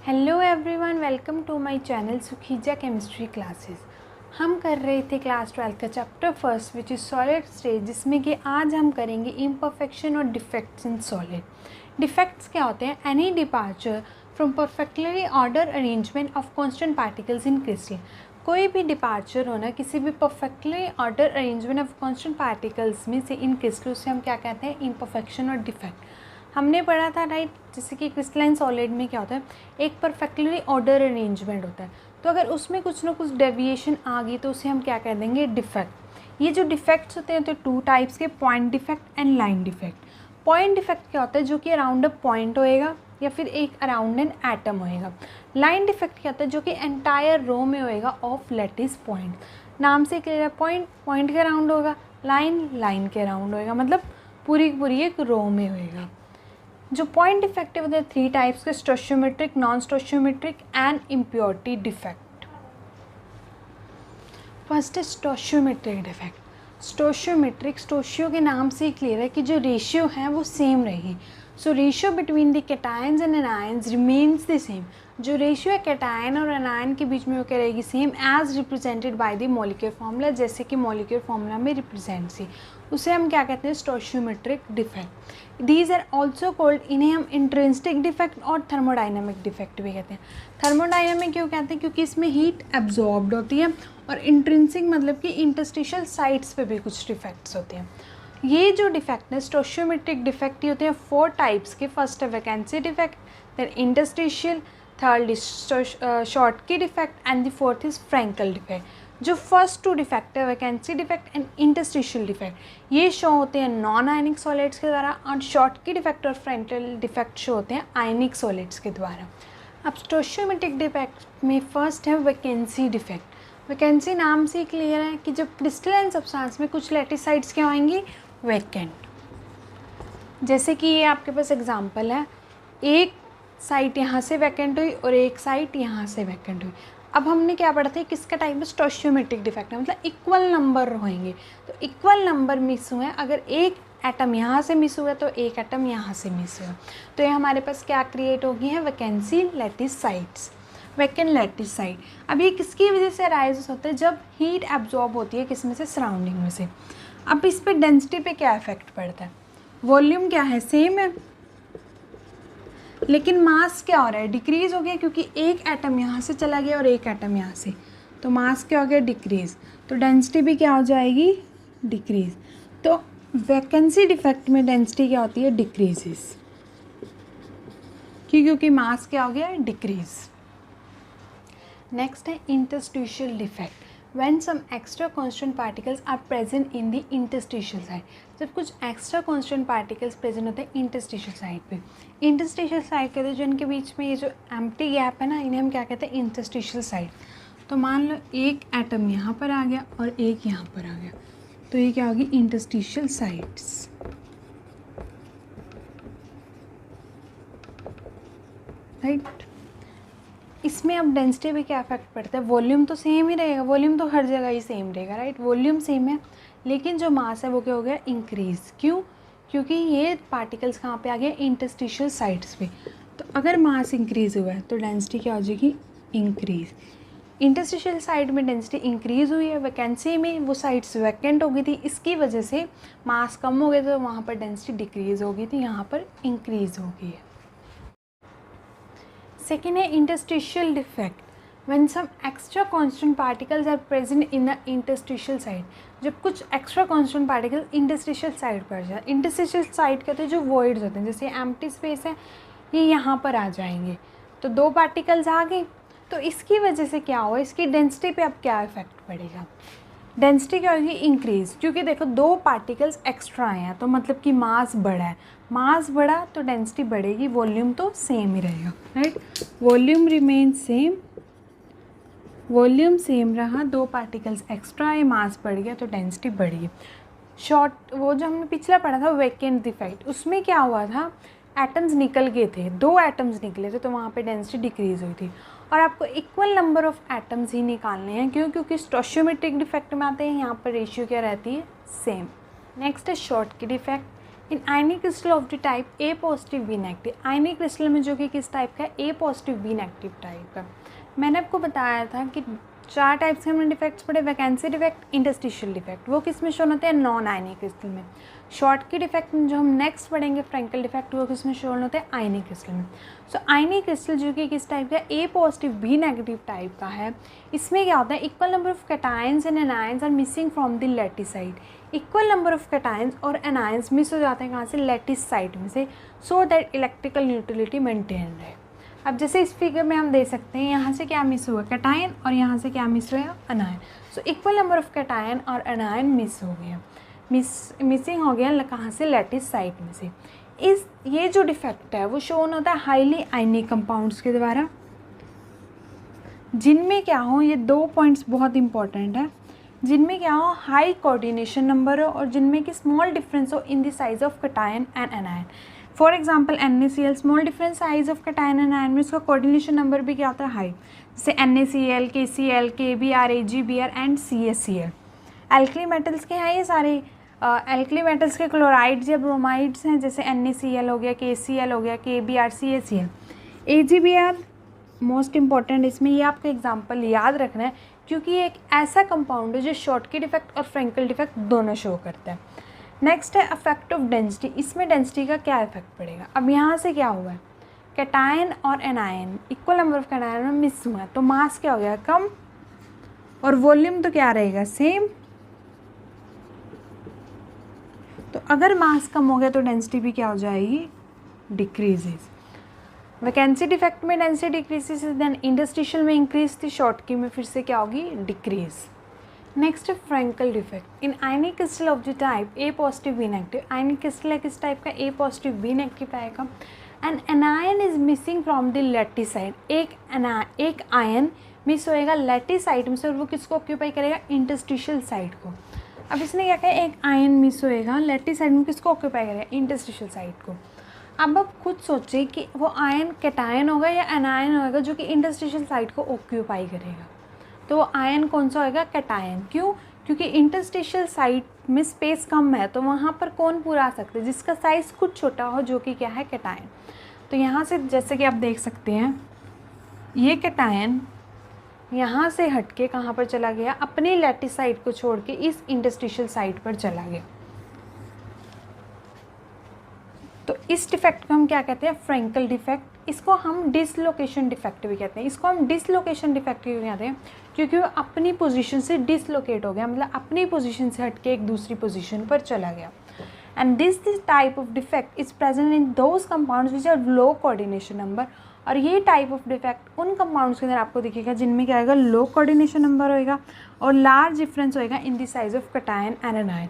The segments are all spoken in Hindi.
Hello everyone, welcome to my channel Sukhija chemistry classes. हम कर रहे थे क्लास 12 का chapter first which is solid state, जिसमें कि आज हम करेंगे इम्परफेक्शन और डिफेक्ट्स इन सॉलिड। डिफेक्ट्स क्या होते हैं? Any departure from perfectly order arrangement of constant particles in crystal. कोई भी डिपार्चर होना किसी भी perfectly order arrangement of constant particles में से इन क्रिस्टल, उसे हम क्या कहते हैं? इम्परफेक्शन और डिफेक्ट। हमने पढ़ा था राइट, जैसे कि क्रिस्टलाइन सॉलिड में क्या होता है, एक परफेक्टली ऑर्डर अरेंजमेंट होता है, तो अगर उसमें कुछ ना कुछ डेविएशन आ गई तो उसे हम क्या कह देंगे? डिफेक्ट। ये जो डिफेक्ट्स होते हैं तो टू टाइप्स के, point defect and line defect. Point defect क्या होता है? जो कि अराउंड अ पॉइंट होएगा या फिर एक अराउंड एन एटम होएगा। लाइन डिफेक्ट क्या होता है? जो कि एंटायर रो में होएगा ऑफ लैटिस पॉइंट। नाम से क्लियर है, पॉइंट पॉइंट के अराउंड होगा, लाइन लाइन के अराउंड होएगा, मतलब पूरी पूरी एक रो में होएगा। जो पॉइंट डिफेक्टिव होते हैं थ्री टाइप्स के, stoichiometric, non stoichiometric and impurity defect. First है स्टोशियोमेट्रिक डिफेक्ट। स्टोशियोमेट्रिक, स्टोशियो के नाम से ही क्लियर है कि जो रेशियो है वो सेम रहेगी। So ratio between the cations and anions remains the same. जो रेशियो है कैटायन और एनायन के बीच में वो क्या रहेगी? Same, as represented by the molecular formula, जैसे कि मॉलिक्यूलर फार्मूला में रिप्रेजेंट सी, उसे हम क्या कहते हैं? Stoichiometric defect. These are also called, इन्हें हम इंट्रिंसिक डिफेक्ट और थर्मोडाइनमिक डिफेक्ट भी कहते हैं। थर्मोडाइनमिक क्यों कहते हैं? क्योंकि इसमें हीट एब्जॉर्ब्ड होती है, और इंट्रिंसिक मतलब कि इंटरस्टिशियल साइट्स पे भी कुछ डिफेक्ट्स होते हैं। ये जो डिफेक्ट है स्टोशियोमेट्रिक डिफेक्ट, होते हैं फोर टाइप्स के। फर्स्ट है vacancy defect, then interstitial, third is Schottky defect and the fourth is Frenkel defect. जो फर्स्ट टू डिफेक्ट है, vacancy defect and interstitial defect, ये शो होते हैं नॉन आयनिक सॉलिड्स के द्वारा, और शॉर्टकी डिफेक्ट और फ्रैंकल डिफेक्ट शो होते हैं आयनिक सॉलिड्स के द्वारा। अब स्टोशियोमेट्रिक डिफेक्ट में फर्स्ट है वैकेंसी डिफेक्ट। वैकेंसी नाम से ही क्लियर है कि जब क्रिस्टलाइन सब्सटेंस में कुछ लैटिसाइड्स क्या होंगी? वैकेंट। जैसे कि ये आपके पास एग्जांपल है, एक साइट यहाँ से वैकेंट हुई और एक साइट यहाँ से वैकेंट हुई। अब हमने क्या पढ़ा था, किसका टाइप है? स्टोशियोमेट्रिक डिफेक्ट है, मतलब इक्वल नंबर होंगे। तो इक्वल नंबर मिस हुए, अगर एक एटम यहाँ से मिस हुआ तो एक एटम यहाँ से मिस हुआ, तो ये हमारे पास क्या क्रिएट होगी है? Vacancy lattice sites, vacant lattice site. अब ये किसकी वजह से अराइज होते हैं? जब हीट एब्जॉर्ब होती है किस में से? सराउंडिंग में से। अब इस पे डेंसिटी पे क्या इफेक्ट पड़ता है? वॉल्यूम क्या है? सेम है, लेकिन मास क्या हो रहा है? डिक्रीज हो गया, क्योंकि एक एटम यहाँ से चला गया और एक एटम यहाँ से, तो मास क्या हो गया? डिक्रीज। तो डेंसिटी भी क्या हो जाएगी? डिक्रीज। तो वैकेंसी डिफेक्ट में डेंसिटी क्या होती है? डिक्रीजेस, क्योंकि मास क्या हो गया? डिक्रीज। नेक्स्ट है interstitial defect. When some extra constant particles are present in the interstitial side, जब कुछ extra constant particles present होते हैं interstitial side पे। interstitial side कहते हैं जो इनके बीच में ये जो empty gap है ना, इन्हें हम क्या कहते हैं? interstitial side। तो मान लो एक एटम यहाँ पर आ गया और एक यहाँ पर आ गया, तो ये क्या होगी? interstitial sides। राइट। इसमें अब डेंसिटी पे क्या इफेक्ट पड़ता है? वॉल्यूम तो सेम ही रहेगा, वॉल्यूम तो हर जगह ही सेम रहेगा, राइट। वॉल्यूम सेम है, लेकिन जो मास है वो क्या हो गया? इंक्रीज। क्यों? क्योंकि ये पार्टिकल्स कहाँ पे आ गए? इंटरस्टिशियल साइड्स पे। तो अगर मास इंक्रीज हुआ है तो डेंसिटी क्या हो जाएगी? इंक्रीज। इंटरस्टिशियल साइड में डेंसिटी इंक्रीज हुई है, वैकेंसी में वो साइड्स वैकेंट हो गई थी, इसकी वजह से मास कम हो गया, तो वहाँ पर डेंसिटी डिक्रीज हो गई थी, यहाँ पर इंक्रीज हो गई है। Second है interstitial defect, when some extra constant particles are present in the interstitial side। जब कुछ extra constant particles interstitial side पर जाए, interstitial side कहते हैं जो voids होते हैं, जैसे empty space है, ये यहाँ पर आ जाएंगे, तो दो particles आ गए, तो इसकी वजह से क्या हुआ? इसकी डेंसिटी पे अब क्या इफेक्ट पड़ेगा? डेंसिटी क्या होगी? इंक्रीज, क्योंकि देखो दो पार्टिकल्स एक्स्ट्रा आए हैं, तो मतलब कि मास बढ़ा है, मास बढ़ा तो डेंसिटी बढ़ेगी, वॉल्यूम तो सेम ही रहेगा, right. Volume remain same, volume same रहा, दो पार्टिकल्स एक्स्ट्रा आए, मास बढ़ गया तो डेंसिटी बढ़ी। शॉर्ट, वो जो हमने पिछला पढ़ा था वैकेंट डिफेक्ट, उसमें क्या हुआ था? एटम्स निकल गए थे, दो एटम्स निकले थे, तो वहाँ पे डेंसिटी डिक्रीज हुई थी। और आपको इक्वल नंबर ऑफ एटम्स ही निकालने हैं, क्यों? क्योंकि स्टोशियोमेट्रिक डिफेक्ट में आते हैं, यहाँ पर रेशियो क्या रहती है? सेम। नेक्स्ट है Schottky defect. In ionic crystal of the type A positive B negative, ionic crystal में जो कि किस टाइप का है, A positive B negative type का। मैंने आपको बताया था कि 4 टाइप्स के हमने डिफेक्ट्स पढ़े, वैकेंसी डिफेक्ट, इंटरस्टिशियल डिफेक्ट, वो किस में शोन होते हैं, नॉन आयनिक क्रिस्टल में। शॉर्ट की डिफेक्ट में जो हम नेक्स्ट पढ़ेंगे फ्रैंकल डिफेक्ट, वो किस में शोन होते हैं, आयनिक क्रिस्टल में। सो आयनिक क्रिस्टल जो कि किस टाइप का, A positive B negative type का है, इसमें क्या होता है, equal number of cations and anions are missing from the lattice side, equal number of cations और एनायंस मिस हो जाते हैं कहाँ से, लैटिस साइड में से, so that electrical neutrality maintain रहे। अब जैसे इस फिगर में हम देख सकते हैं, यहाँ से क्या मिस हुआ, कैटायन, और यहाँ से क्या मिस हुआ, अनायन। So equal number of cation और अनायन मिस हो गया, मिसिंग हो गया कहाँ से, लैटिस साइड में से। ये जो डिफेक्ट है वो शोन होता है हाईली आयनिक कंपाउंड्स के द्वारा, जिनमें क्या हो, ये 2 पॉइंट्स बहुत इंपॉर्टेंट है, जिनमें क्या हो, हाई कोऑर्डिनेशन नंबर हो और जिनमें कि स्मॉल डिफरेंस हो इन the size of cation and anion. For example NaCl, small difference size of cation and ion में इसका कोऑर्डिनेशन नंबर भी क्या होता है, हाई, जैसे NaCl, KCl, KBr, AgBr and CaCl। Alkali metals के हैं ये सारे, एल्कली मेटल्स के क्लोराइड्स या ब्रोमाइड्स हैं, जैसे NaCl हो गया, KCl हो गया, KBr, CaCl। AgBr most important, इसमें ये आपका एग्जाम्पल याद रखना है, क्योंकि ये एक ऐसा कंपाउंड है जो शॉर्टकी डिफेक्ट और फ्रैंकल डिफेक्ट दोनों शो करता है। नेक्स्ट है अफेक्ट ऑफ डेंसिटी, इसमें डेंसिटी का क्या इफेक्ट पड़ेगा। अब यहाँ से क्या हुआ है, कैटायन और anion equal number of cation में मिस हुआ, तो मास क्या हो गया, कम, और वॉल्यूम तो क्या रहेगा, सेम। तो अगर मास कम हो गया तो डेंसिटी भी क्या हो जाएगी, डिक्रीजेज। वैकेंसी डिफेक्ट में डेंसिटी डिक्रीजेज, देन इंटरस्टिशियल में इंक्रीज थी, शॉर्ट की में फिर से क्या होगी, डिक्रीज। नेक्स्ट है Frenkel defect. In ionic crystal of the type A positive B negative, ionic crystal है किस टाइप का, A positive B negative type का, and anion is missing from the lattice side, एक आयन मिस होएगा लैटिस साइड में से, और वो किसको ऑक्यूपाई करेगा, इंटरस्टिशियल साइड को। अब इसने क्या कहा, एक आयन मिस होएगा लैटिस साइड में, किसको ऑक्यूपाई करेगा, इंटरस्टिशियल साइड को। अब आप खुद सोचें कि वो आयन कैटायन होगा या एनायन होगा जो कि इंटरस्टिशियल साइड को ऑक्यूपाई करेगा, तो वो आयन कौन सा होगा, कैटायन। क्यों, क्योंकि इंटरस्टिशियल साइड में स्पेस कम है, तो वहाँ पर कौन पूरा आ सकता है, जिसका साइज़ कुछ छोटा हो, जो कि क्या है, कैटायन। तो यहाँ से जैसे कि आप देख सकते हैं, ये कैटायन यहाँ से हटके कहाँ पर चला गया, अपनी लैटिस साइड को छोड़ के इस इंटरस्टिशियल साइड पर चला गया। तो इस डिफेक्ट को हम क्या कहते हैं, फ्रैंकल डिफेक्ट। इसको हम डिसलोकेशन डिफेक्ट भी कहते हैं। इसको हम डिसलोकेशन डिफेक्ट क्यों कहते हैं, क्योंकि वो अपनी पोजीशन से डिसलोकेट हो गया, मतलब अपनी पोजीशन से हटके एक दूसरी पोजीशन पर चला गया। And this type of defect is present in those compounds which are low coordination number. और ये टाइप ऑफ डिफेक्ट उन कंपाउंड्स के अंदर आपको दिखेगा जिनमें क्या आएगा, लो कोऑर्डिनेशन नंबर होएगा और लार्ज डिफरेंस होएगा इन the size of cation and anion.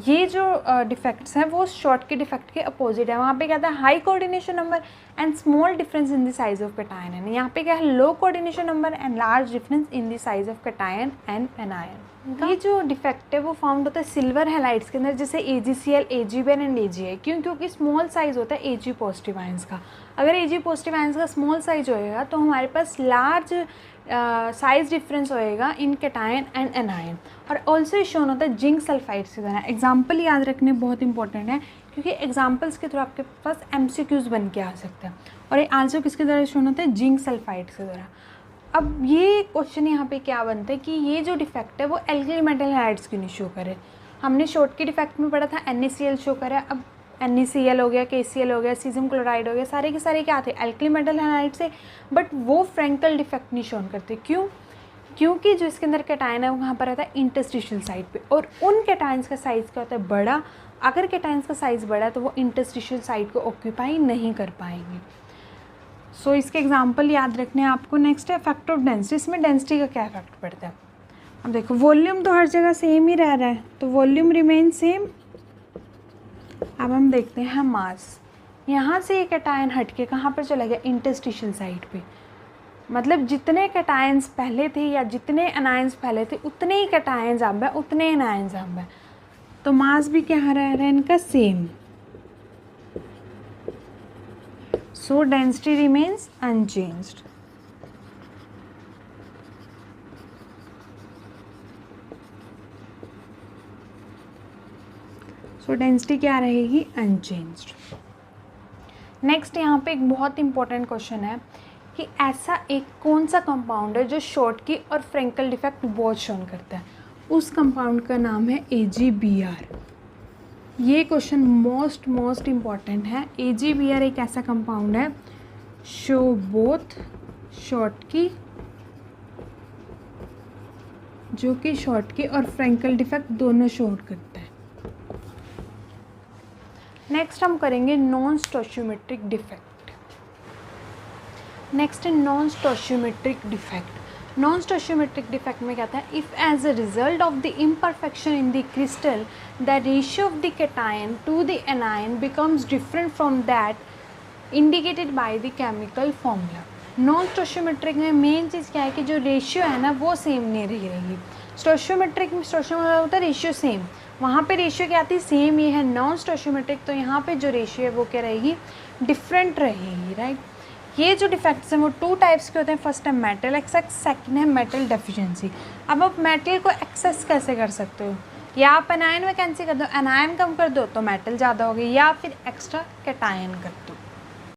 ये जो डिफेक्ट्स हैं वो शॉर्ट के डिफेक्ट के अपोजिट है। वहाँ पे क्या था, high coordination number and small difference in the size of cation and, यहाँ पे क्या है, low coordination number and large difference in the size of cation and anion. ये जो डिफेक्ट है वो फाउंड होता है सिल्वर हैलाइड्स के अंदर, जैसे AgCl, AgBr एंड AgA। क्यों, क्योंकि स्मॉल साइज होता है Ag पॉजिटिव आयंस का। अगर Ag पॉजिटिव आयंस का स्मॉल साइज होएगा तो हमारे पास लार्ज साइज डिफरेंस होएगा इन कैटायन एंड एनायन। और ऑल्सो शोन होता है जिंक सल्फाइड्स की तरह। एग्जाम्पल याद रखने बहुत इंपॉर्टेंट है, क्योंकि एग्जाम्पल्स के थ्रू आपके पास MCQs बन के आ सकते हैं। और ये आंसर किसके द्वारा शोन होता है, जिंक सल्फाइड्स के द्वारा। अब ये क्वेश्चन यहाँ पे क्या बनता है कि ये जो डिफेक्ट है वो एल्कली मेटल हैलाइड्स क्यों नहीं शो करे। हमने शॉर्ट के डिफेक्ट में पढ़ा था NaCl शो करा, अब NaCl हो गया, KCl हो गया, सीजियम क्लोराइड हो गया, सारे के सारे क्या थे, एल्कली मेटल हैलाइड से, बट वो फ्रैंकल डिफेक्ट नहीं शोन करते। क्यों, क्योंकि जो इसके अंदर कैटायन है वो कहाँ पर रहता है, इंटरस्टिशियल साइड पे, और उन कैटायंस का साइज़ क्या होता है, बड़ा। अगर कैटायंस का साइज़ बड़ा है तो वो इंटरस्टिशियल साइड को ऑक्यूपाई नहीं कर पाएंगे। सो इसके एग्जाम्पल याद रखने हैं आपको। नेक्स्ट है इफेक्ट ऑफ डेंसिटी। इसमें डेंसिटी का क्या इफेक्ट पड़ता है, अब देखो वॉल्यूम तो हर जगह सेम ही रह रहा है, तो वॉल्यूम रिमेन सेम। अब हम देखते हैं मास। यहाँ से ये कैटायन हटके कहाँ पर चला गया, इंटरस्टिशियल साइड पे, मतलब जितने कैटायंस पहले थे या जितने एनायंस पहले थे उतने ही कैटायंस अब है, उतने एनायंस अब है, तो मास भी क्या रह रहा है इनका, same. So density remains unchanged. सो डेंसिटी क्या रहेगी, अनचेंज्ड। नेक्स्ट यहाँ पे एक बहुत इंपॉर्टेंट क्वेश्चन है कि ऐसा एक कौन सा कंपाउंड है जो शॉर्टकी और फ्रेंकल डिफेक्ट बोथ शोन करता है, उस कंपाउंड का नाम है AgBr। ये क्वेश्चन मोस्ट इम्पॉर्टेंट है। AgBr एक ऐसा कंपाउंड है शो बोथ शॉर्टकी, जो कि शॉर्टकी और फ्रेंकल डिफेक्ट दोनों शो करता है। नेक्स्ट हम करेंगे नॉन स्टोशियोमेट्रिक डिफेक्ट। नेक्स्ट है non stoichiometric defect. Non stoichiometric defect में कहता है if as a result of the imperfection in the crystal the ratio of the cation to the anion becomes different from that indicated by the chemical formula. Non stoichiometric में मेन चीज़ क्या है कि जो रेशियो है ना वो सेम नहीं रहेगी। स्टोशियोमेट्रिक में स्टोशियोमेट्रिक होता है रेशियो सेम, वहाँ पे रेशियो क्या आती है, सेम। ये है नॉन स्टोशियोमेट्रिक, तो यहाँ पे जो रेशियो है वो क्या रहेगी, डिफरेंट रहेगी, राइट। ये जो डिफेक्ट्स हैं वो 2 टाइप्स के होते हैं। फर्स्ट है मेटल एक्सेस, सेकंड है मेटल डेफिशिएंसी। अब आप मेटल को एक्सेस कैसे कर सकते हो, या आप एनायन वैकेंसी कर दो, एनायन कम कर दो तो मेटल ज़्यादा हो गई, या फिर एक्स्ट्रा कैटायन कर दो।